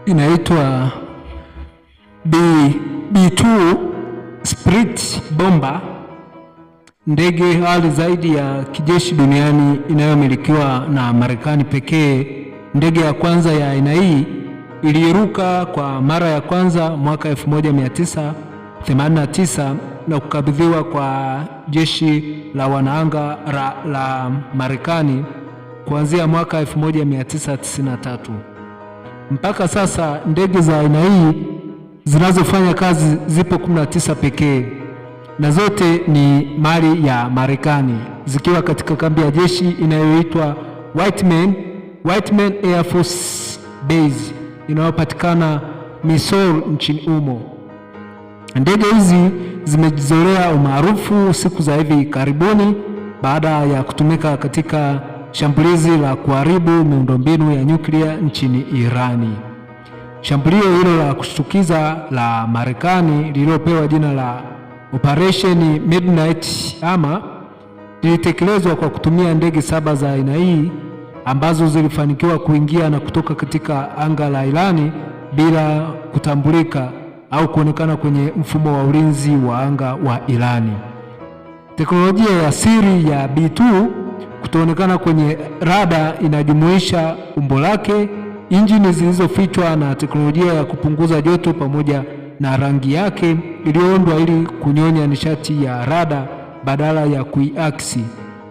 inaitwa B2 Spirit Bomber, ndege ghali zaidi ya kijeshi duniani inayomilikiwa na Marekani pekee. Ndege ya kwanza ya aina hii iliruka kwa mara ya kwanza mwaka 1989 na kukabidhiwa kwa jeshi la wanaanga la Marekani kuanzia mwaka 1993. Mpaka sasa ndege za aina hii zinazofanya kazi zipo 19 pekee, na zote ni mali ya Marekani, zikiwa katika kambi ya jeshi inayoitwa Whiteman Air Force Base inayopatikana Missouri nchini humo. Ndege hizi zimejizolea umaarufu siku za hivi karibuni baada ya kutumika katika shambulizi la kuharibu miundombinu ya nyuklia nchini Irani. Shambulio hilo la kushtukiza la Marekani lililopewa jina la Operation Midnight Hammer lilitekelezwa kwa kutumia ndege 7 za aina hii ambazo zilifanikiwa kuingia na kutoka katika anga la Irani bila kutambulika au kuonekana kwenye mfumo wa ulinzi wa anga wa Irani. Teknolojia ya siri ya B2 kutoonekana kwenye rada inajumuisha umbo lake, injini zilizofichwa na teknolojia ya kupunguza joto pamoja na rangi yake iliyoundwa ili kunyonya nishati ya rada badala ya kuiaksi,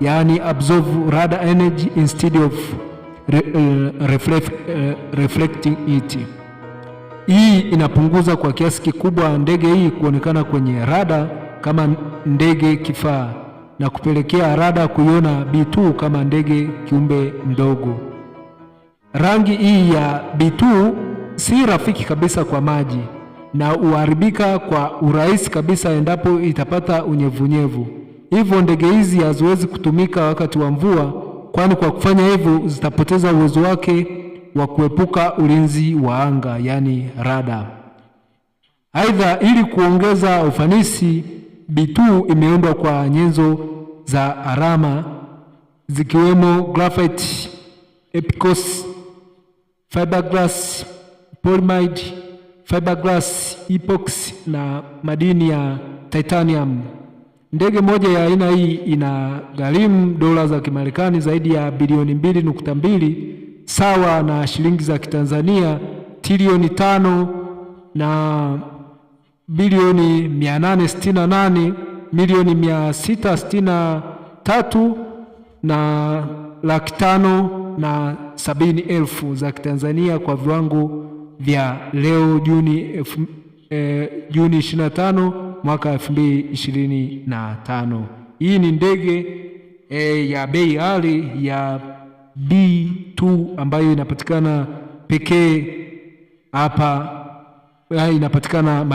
yaani absorb radar energy instead of reflecting it. Hii inapunguza kwa kiasi kikubwa ndege hii kuonekana kwenye rada kama ndege kifaa na kupelekea rada kuiona B2 kama ndege kiumbe mdogo. Rangi hii ya B2 si rafiki kabisa kwa maji na huharibika kwa urahisi kabisa endapo itapata unyevunyevu. Hivyo ndege hizi haziwezi kutumika wakati wa mvua, kwani kwa kufanya hivyo zitapoteza uwezo wake wa kuepuka ulinzi wa anga, yani rada. Aidha, ili kuongeza ufanisi, B2 imeundwa kwa nyenzo za alama zikiwemo graphite, epicose, fiberglass, polyimide, fiberglass, epoxy na madini ya titanium. Ndege moja ya aina hii ina gharimu dola za Kimarekani zaidi ya bilioni 2.2 sawa na shilingi za Kitanzania trilioni 5 na bilioni 868 milioni 663 na laki 570,000 za Kitanzania kwa viwango vya leo Juni 25 mwaka 2025. Hii ni ndege ya bei ghali ya B2 ambayo inapatikana pekee hapa, inapatikana Marekani.